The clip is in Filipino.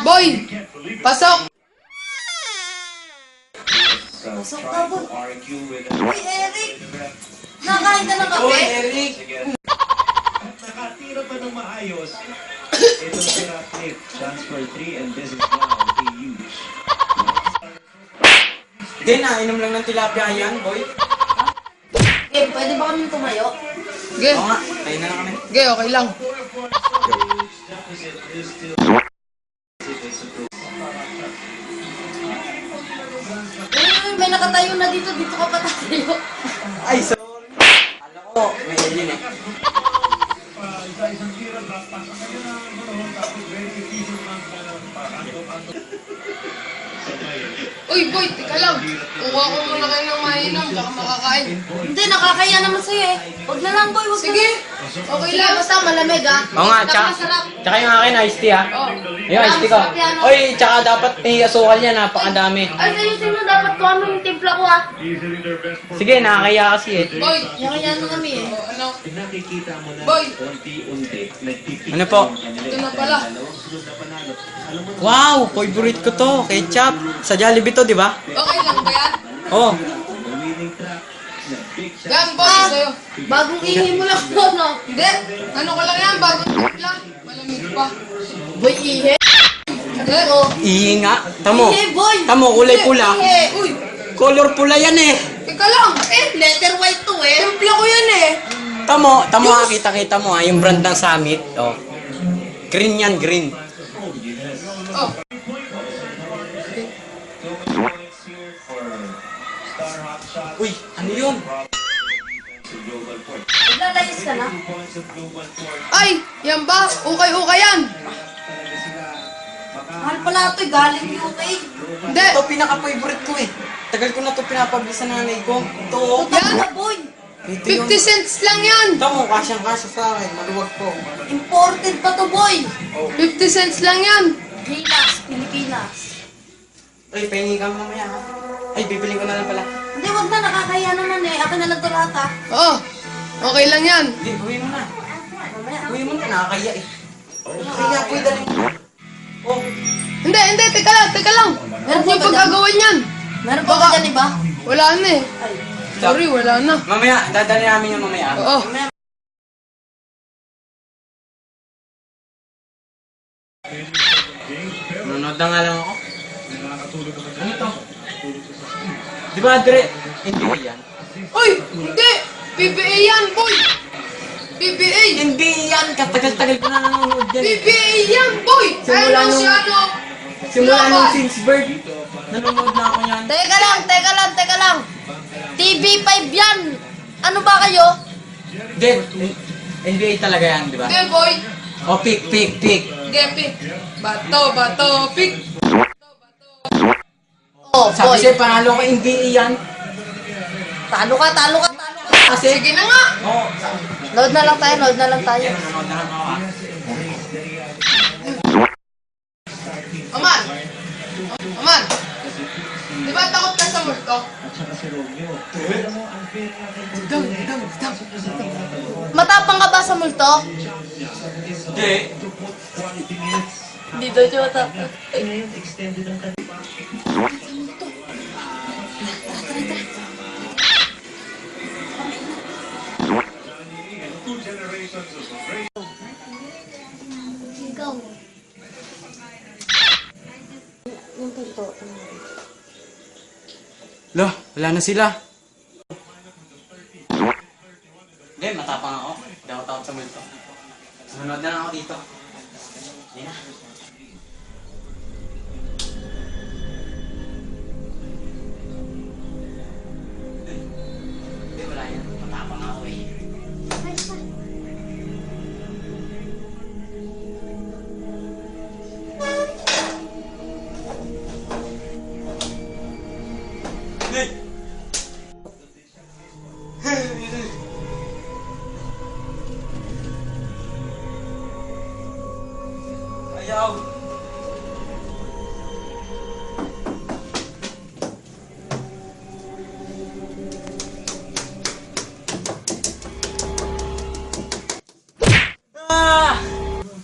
Boy! Pasok! Pasok ka po. Uy, Eric! Nakain ka ng kape? Oy, Eric! Nakatira pa ng maayos. Ito si Ratcliffe. Transfer 3 and this is now in use. Hindi, nainom lang ng tilapia yan, boy. Pwede ba kami tumayo? Ge, Oo nga, tayo na lang kami. ge, okay lang. Uy, may nakatayo na dito. Dito ka pa tayo. Ay, sorry. Alam ko, may alien eh. Uy, boy, tika lang. Kuha ko muna kayo ng mainom, tsaka makakain. Hindi, nakakaya naman sa'yo eh. Huwag na lang, boy. Huwag Sige, na. okay Sige, lang. basta malamig ah. Oo nga, Basta tsaka, masarap. tsaka yung akin, iced tea ha. Oh. Yung iced tea ko. Oy, tsaka dapat may asukal yan, napakadami. Ay, ayusin mo. Dapat ko ano yung timpla ko ah. Sige, nakakaya kasi eh. Boy, Yakaya na kami eh. oh, ano? Nakikita mo na Boy. unti-unti nagpipigil Ano po? ang kanila. Ito na pala. Dalawang sunod na panalo. Alam mo, Wow, favorite ko to, ketchup. Sa Jollibee to, di ba? Okay lang ba yan? Oh, the winning track na big shot. Yan, boy, sa'yo. Bagong ihi mo lang po, no? Hindi, ano ko lang yan, bagong lang. Malamig pa. Boy, ihi. Hindi, Oh. ihi nga. Tamo. Ihi, boy. Tamo, kulay pula. Ihi. Uy, Color pula yan eh. tika lang. Letter white to eh. Templa ko yan eh. Tamo ha, kita-kita mo ha, yung brand ng Summit. Oh. Green yan, green. Oh, Points here for Star Hot Shot. Uy, ano yun? Global Port. Maglalayas ka na. 2 points of Global Port. ay, yan ba? Ukay-ukay yan. Talaga sila Mahal pala ito eh. Galing UK. Hindi. Ito pinaka-favorite ko eh. Tagal ko na ito pinapabili sa nanay ko. Ito. Totoo na, boy. Ito yun. 50 cents lang yan. Tamo, kasyang-kasya sa akin. Maluwag po. Imported pa to, boy. 50 cents lang yan. Gilas, Pilipinas. Uy, pahingi ka mamaya ha. Ay, bibili ko na lang pala. Hindi, wag na. Nakakaya naman eh. Akin na lang to lahat ah. Oh, okay lang yan. Hindi, buhay mo na. Mamaya. Buhay mo na, nakakaya eh. Nakakaya po, dali mo. Oh, Hindi, teka lang. Huwag niyo pagkagawin yan. Meron pa ba dyan iba? Wala na eh. Ay. Sorry, wala na. mamaya, dadali namin yung mamaya. Oo. Mamaya. Nanonood na nga lang ako. Ano to? Di ba, Andre? Hindi yan. Uy, hindi. PBA yan, boy. PBA. Hindi yan! Katagal-tagal ko na nanonood yan. PBA yan, boy. Simula Ano nung- si ano? Simula nung Laban. since birth, nanonood na ako yan. Teka lang. TV5 yan. Ano ba kayo? Hindi, NBA talaga yan, di ba? Hindi, boy. O, pick. Hindi, pick. Bato, pick. Oh, Sabi boy. sa'yo, panalo ko NBA yan. Talo ka. Kasi, Sige na nga. oo, Load na lang tayo. nanonood na lang ako ah. Aman. Di ba takot ka sa multo? At saka si Romeo. Alam mo, unfair na Matapang ka ba sa multo? Hindi. quality minutes. Hindi daw siya matapang. Ngayon, extended ang kanila. Ikaw. Yung pinto. Lo, wala na sila. Hindi, matapang ako. Hindi ako takot sa multo. Nanonood na lang ako dito. Hindi na. Hindi, wala yan. Matapang ako eh. Hindi!